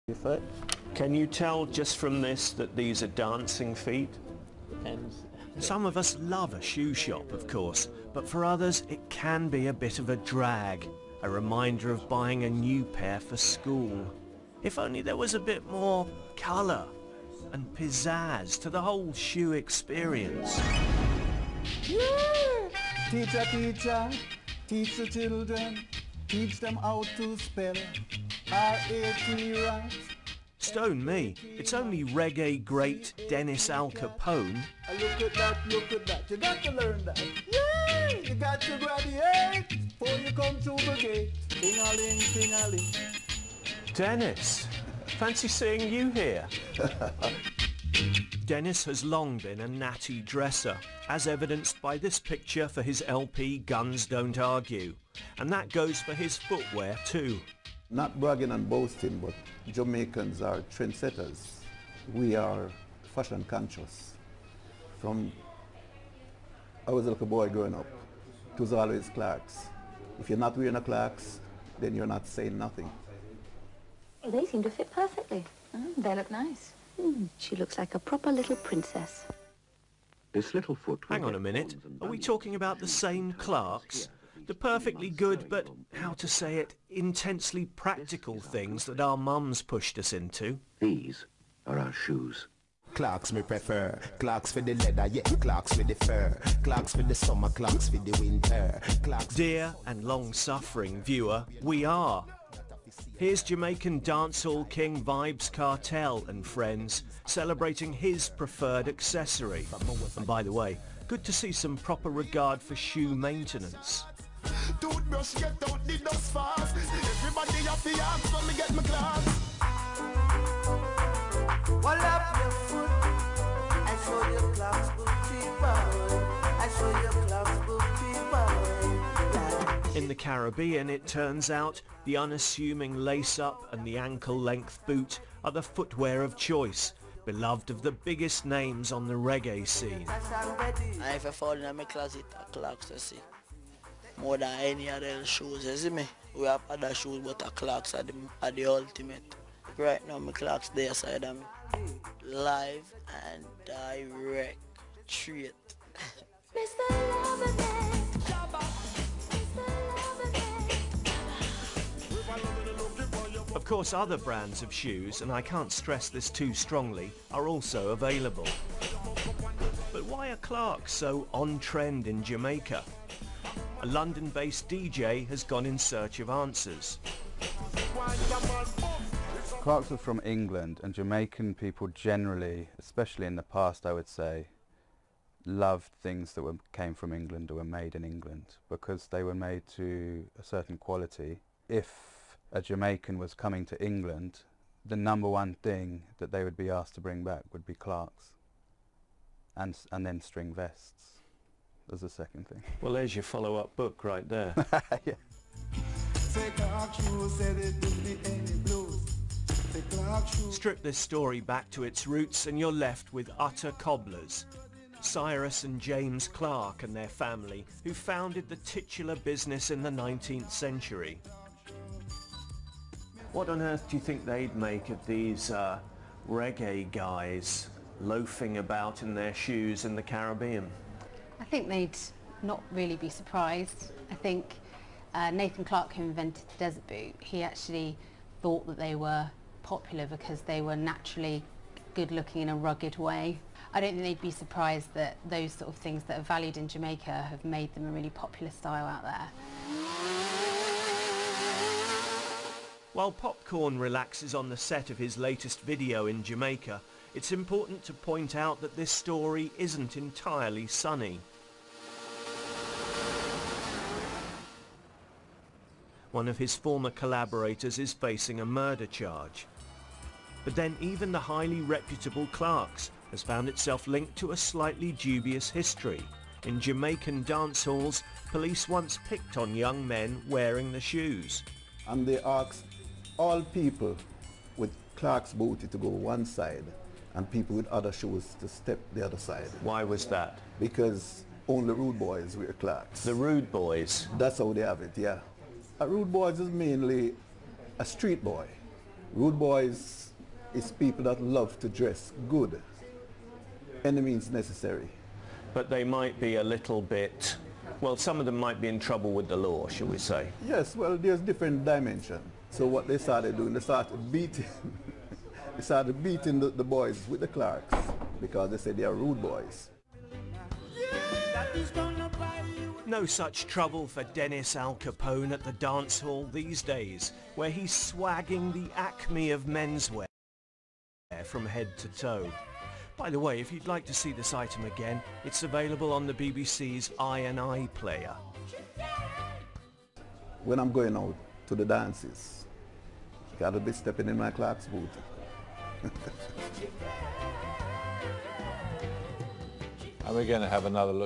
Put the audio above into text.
Your foot. Can you tell just from this that these are dancing feet? Depends. Some of us love a shoe shop, of course, but for others it can be a bit of a drag, a reminder of buying a new pair for school. If only there was a bit more colour and pizzazz to the whole shoe experience. Yeah! Teacher, teacher, teach the children, teach them how to spell R-A-T, right? Stone me, it's only reggae great Dennis Alcapone. Look at that, look at that. You got to learn that. Yeah! You got to graduate before you come through the gate. Ting-a-ling, ting-a-ling. Dennis, fancy seeing you here. Dennis has long been a natty dresser, as evidenced by this picture for his LP Guns Don't Argue. And that goes for his footwear too. Not bragging and boasting, but Jamaicans are trendsetters. We are fashion conscious. From I was a little boy growing up, it was always Clarks. If you're not wearing a Clarks, then you're not saying nothing. Oh, they seem to fit perfectly. They look nice. She looks like a proper little princess. This little foot. Hang on a minute, are we talking about the same Clarks? The perfectly good, but, how to say it, intensely practical things that our mums pushed us into. These are our shoes. Clarks me prefer, Clarks for the leather, yeah, Clarks for the fur, Clarks for the summer, Clarks for the winter, Clarks... Dear and long-suffering viewer, we are. Here's Jamaican dancehall king Vibes Cartel and friends, celebrating his preferred accessory. And by the way, good to see some proper regard for shoe maintenance. Toothbrush get out the dust fast. Everybody have the ask when me get my glass. Wall up your foot. I show you Clarks booty boy. I show you Clarks booty boy. In the Caribbean, it turns out, the unassuming lace-up and the ankle-length boot are the footwear of choice, beloved of the biggest names on the reggae scene. And if I fall in my closet, a Clarks to see. More than any other shoes, you see me? We have other shoes, but a Clarks are the ultimate. Right now, my Clarks there side of me. Live and direct treat. Of course, other brands of shoes, and I can't stress this too strongly, are also available. But why are Clarks so on trend in Jamaica? A London-based DJ has gone in search of answers. Clarks are from England, and Jamaican people generally, especially in the past I would say, loved things that came from England or were made in England because they were made to a certain quality. If a Jamaican was coming to England, the number one thing that they would be asked to bring back would be Clarks and then string vests. As a second thing. Well, there's your follow-up book right there. Yeah. Strip this story back to its roots and you're left with utter cobblers. Cyrus and James Clarke and their family, who founded the titular business in the 19th century. What on earth do you think they'd make of these reggae guys loafing about in their shoes in the Caribbean? I think they'd not really be surprised. I think Nathan Clarke, who invented the desert boot, he actually thought that they were popular because they were naturally good looking in a rugged way. I don't think they'd be surprised that those sort of things that are valued in Jamaica have made them a really popular style out there. While Popcorn relaxes on the set of his latest video in Jamaica, it's important to point out that this story isn't entirely sunny. One of his former collaborators is facing a murder charge. But then even the highly reputable Clarks has found itself linked to a slightly dubious history. In Jamaican dance halls, police once picked on young men wearing the shoes. And they asked all people with Clarks booty to go one side and people with other shoes to step the other side. Why was that? Because only rude boys wear Clarks. The rude boys? That's how they have it, yeah. A rude boy is mainly a street boy. Rude boys is people that love to dress good, any means necessary. But they might be a little bit, well, some of them might be in trouble with the law, shall we say? Yes, well, there's different dimension. So what they started doing, they started beating, the boys with the Clarks because they said they are rude boys. No such trouble for Dennis Alcapone at the dance hall these days, where he's swagging the acme of menswear from head to toe. By the way, if you'd like to see this item again, it's available on the BBC's I player. When I'm going out to the dances, gotta be stepping in my Clark's boot. And we're going to have another look